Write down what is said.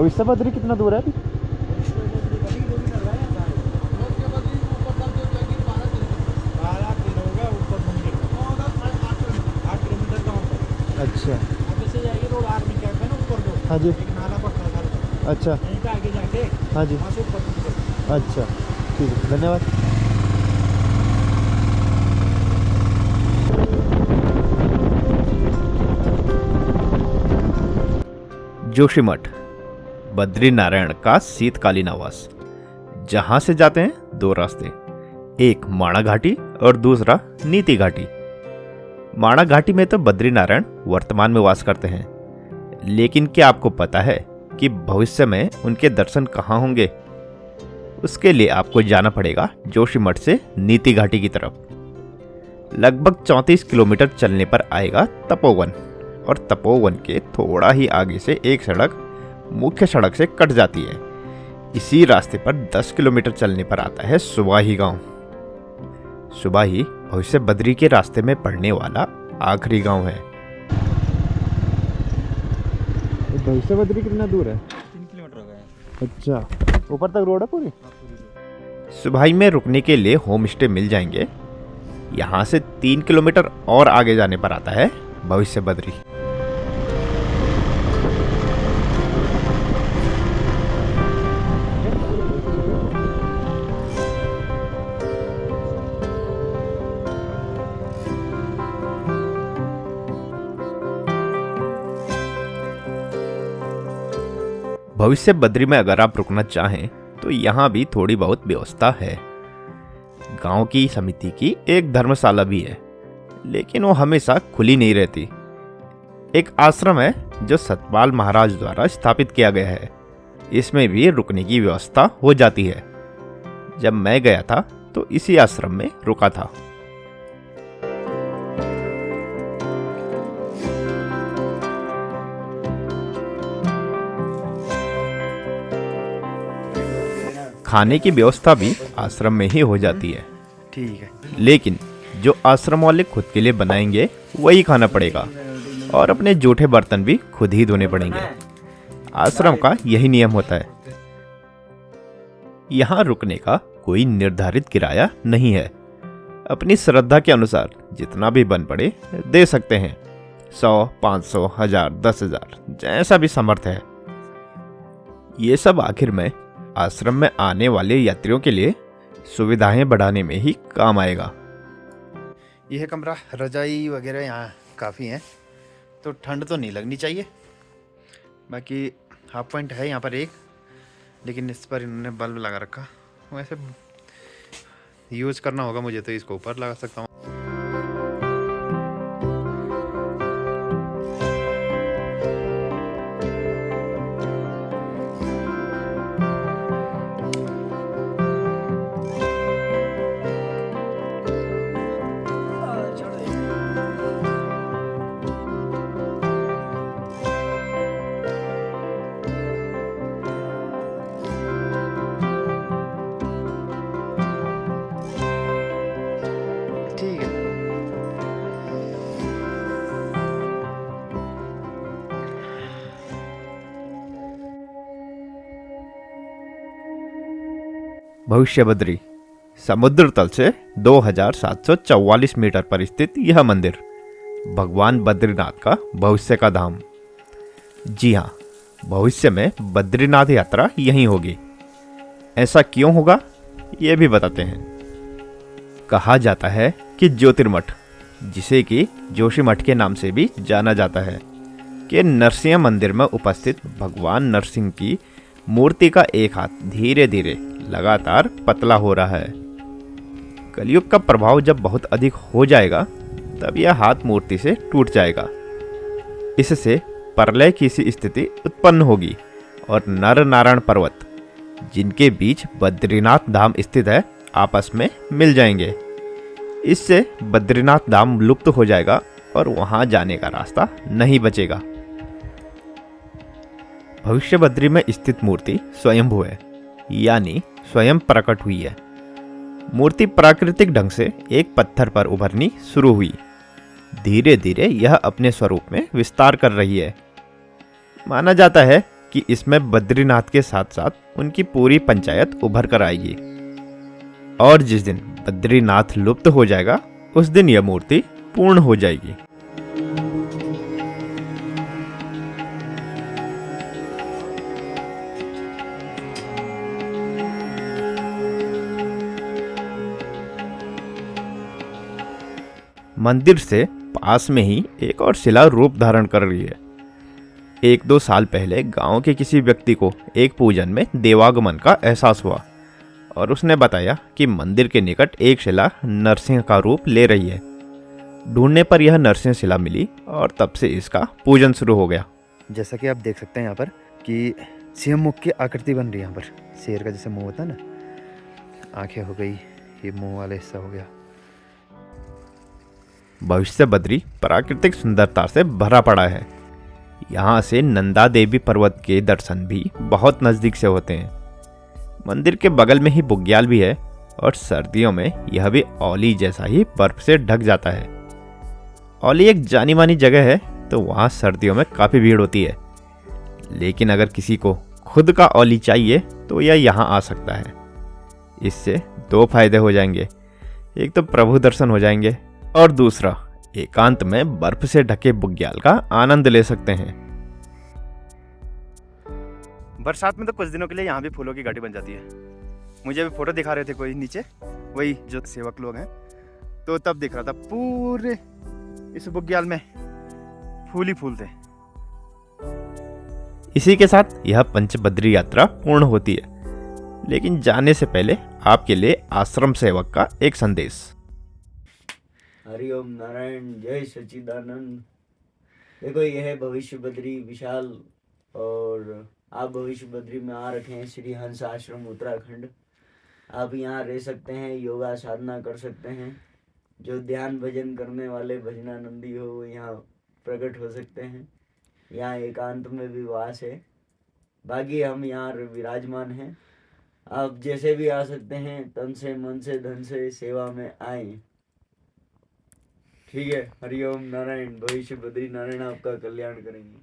भविष्य बद्री कितना दूर है अभी? अच्छा। हाँ जी। अच्छा। हाँ जी। अच्छा ठीक है, धन्यवाद। जोशीमठ बद्रीनारायण का शीतकालीन आवास। जहां से जाते हैं दो रास्ते, एक माणा घाटी और दूसरा नीति घाटी। माणा घाटी में तो बद्रीनारायण वर्तमान में वास करते हैं, लेकिन क्या आपको पता है कि भविष्य में उनके दर्शन कहाँ होंगे? उसके लिए आपको जाना पड़ेगा जोशीमठ से नीति घाटी की तरफ। लगभग 34 किलोमीटर चलने पर आएगा तपोवन, और तपोवन के थोड़ा ही आगे से एक सड़क मुख्य सड़क से कट जाती है। इसी रास्ते पर 10 किलोमीटर चलने पर आता है सुबाही गांव। सुबाही भविष्य बद्री के रास्ते में पड़ने वाला आखिरी गांव है। भविष्य बद्री कितना दूर है? 3 किलोमीटर हो गए। अच्छा, ऊपर तक रोड है पूरी? सुबाही में रुकने के लिए होम स्टे मिल जाएंगे। यहाँ से 3 किलोमीटर और आगे जाने पर आता है भविष्य बद्री। भविष्य बद्री में अगर आप रुकना चाहें तो यहाँ भी थोड़ी बहुत व्यवस्था है। गांव की समिति की एक धर्मशाला भी है, लेकिन वो हमेशा खुली नहीं रहती। एक आश्रम है जो सतपाल महाराज द्वारा स्थापित किया गया है, इसमें भी रुकने की व्यवस्था हो जाती है। जब मैं गया था तो इसी आश्रम में रुका था। खाने की व्यवस्था भी आश्रम में ही हो जाती है। ठीक है, लेकिन जो आश्रम वाले खुद के लिए बनाएंगे वही खाना पड़ेगा, और अपने जूठे बर्तन भी खुद ही धोने पड़ेंगे। आश्रम का यही नियम होता है। यहाँ रुकने का कोई निर्धारित किराया नहीं है। अपनी श्रद्धा के अनुसार जितना भी बन पड़े दे सकते हैं। 100, 500, 1000, 10,000 जैसा भी सामर्थ्य है। ये सब आखिर में आश्रम में आने वाले यात्रियों के लिए सुविधाएं बढ़ाने में ही काम आएगा। यह कमरा, रजाई वगैरह यहाँ काफ़ी हैं, तो ठंड तो नहीं लगनी चाहिए। बाकी हाफ पॉइंट है यहाँ पर एक, लेकिन इस पर इन्होंने बल्ब लगा रखा। वैसे यूज़ करना होगा मुझे, तो इसको ऊपर लगा सकता हूँ। ठीक है, भविष्य बद्री समुद्र तल से 2744 मीटर पर स्थित यह मंदिर भगवान बद्रीनाथ का भविष्य का धाम। जी हाँ, भविष्य में बद्रीनाथ यात्रा यहीं होगी। ऐसा क्यों होगा ये भी बताते हैं। कहा जाता है कि ज्योतिर्मठ, जिसे कि जोशीमठ के नाम से भी जाना जाता है, कि नरसिंह मंदिर में उपस्थित भगवान नरसिंह की मूर्ति का एक हाथ धीरे धीरे लगातार पतला हो रहा है। कलयुग का प्रभाव जब बहुत अधिक हो जाएगा तब यह हाथ मूर्ति से टूट जाएगा। इससे प्रलय की सी स्थिति उत्पन्न होगी और नर नारायण पर्वत, जिनके बीच बद्रीनाथ धाम स्थित है, आपस में मिल जाएंगे। इससे बद्रीनाथ धाम लुप्त हो जाएगा और वहां जाने का रास्ता नहीं बचेगा। भविष्य बद्री में स्थित मूर्ति स्वयंभू है, यानी स्वयं प्रकट हुई है। मूर्ति प्राकृतिक ढंग से एक पत्थर पर उभरनी शुरू हुई। धीरे धीरे यह अपने स्वरूप में विस्तार कर रही है। माना जाता है कि इसमें बद्रीनाथ के साथ साथ उनकी पूरी पंचायत उभर कर आएगी और जिस दिन बद्रीनाथ लुप्त हो जाएगा उस दिन यह मूर्ति पूर्ण हो जाएगी। मंदिर से पास में ही एक और शिला रूप धारण कर रही है। 1-2 साल पहले गांव के किसी व्यक्ति को एक पूजन में देवागमन का एहसास हुआ और उसने बताया कि मंदिर के निकट एक शिला नरसिंह का रूप ले रही है। ढूंढने पर यह नरसिंह शिला मिली और तब से इसका पूजन शुरू हो गया। जैसा कि आप देख सकते हैं यहाँ पर कि सिंह मुख की आकृति बन रही है। यहाँ पर शेर का जैसे मुंह होता है ना, आंखें हो गई, ये मुंह वाला हिस्सा हो गया। भविष्य बद्री प्राकृतिक सुंदरता से भरा पड़ा है। यहाँ से नंदा देवी पर्वत के दर्शन भी बहुत नज़दीक से होते हैं। मंदिर के बगल में ही बुग्याल भी है और सर्दियों में यह भी औली जैसा ही बर्फ से ढक जाता है। औली एक जानी मानी जगह है तो वहाँ सर्दियों में काफ़ी भीड़ होती है, लेकिन अगर किसी को खुद का औली चाहिए तो यह यहाँ आ सकता है। इससे 2 फायदे हो जाएंगे, एक तो प्रभु दर्शन हो जाएंगे और दूसरा एकांत में बर्फ से ढके बुग्याल का आनंद ले सकते हैं। बरसात में तो कुछ दिनों के लिए यहाँ भी फूलों की घाटी बन जाती है। मुझे भी फोटो दिखा रहे थे कोई नीचे, वही जो सेवक लोग हैं, तो तब दिख रहा था पूरे इस बुग्याल में फूल ही फूल थे। इसी के साथ यह पंचबद्री यात्रा पूर्ण होती है, लेकिन जाने से पहले आपके लिए आश्रम सेवक का एक संदेश। हरिओम नारायण, जय सच्चिदानंद। देखो, यह है भविष्य बद्री विशाल, और आप भविष्य बद्री में आ रखे हैं श्री हंस आश्रम उत्तराखंड। आप यहाँ रह सकते हैं, योगा साधना कर सकते हैं। जो ध्यान भजन करने वाले भजनानंदी हो वो यहाँ प्रकट हो सकते हैं। यहाँ एकांत में भी वास है। बाकी हम यहाँ विराजमान हैं। आप जैसे भी आ सकते हैं, तन से मन से धन से सेवा में आए। ठीक है, हरिओम नारायण। भविष्य बद्री नारायण आपका कल्याण करेंगे।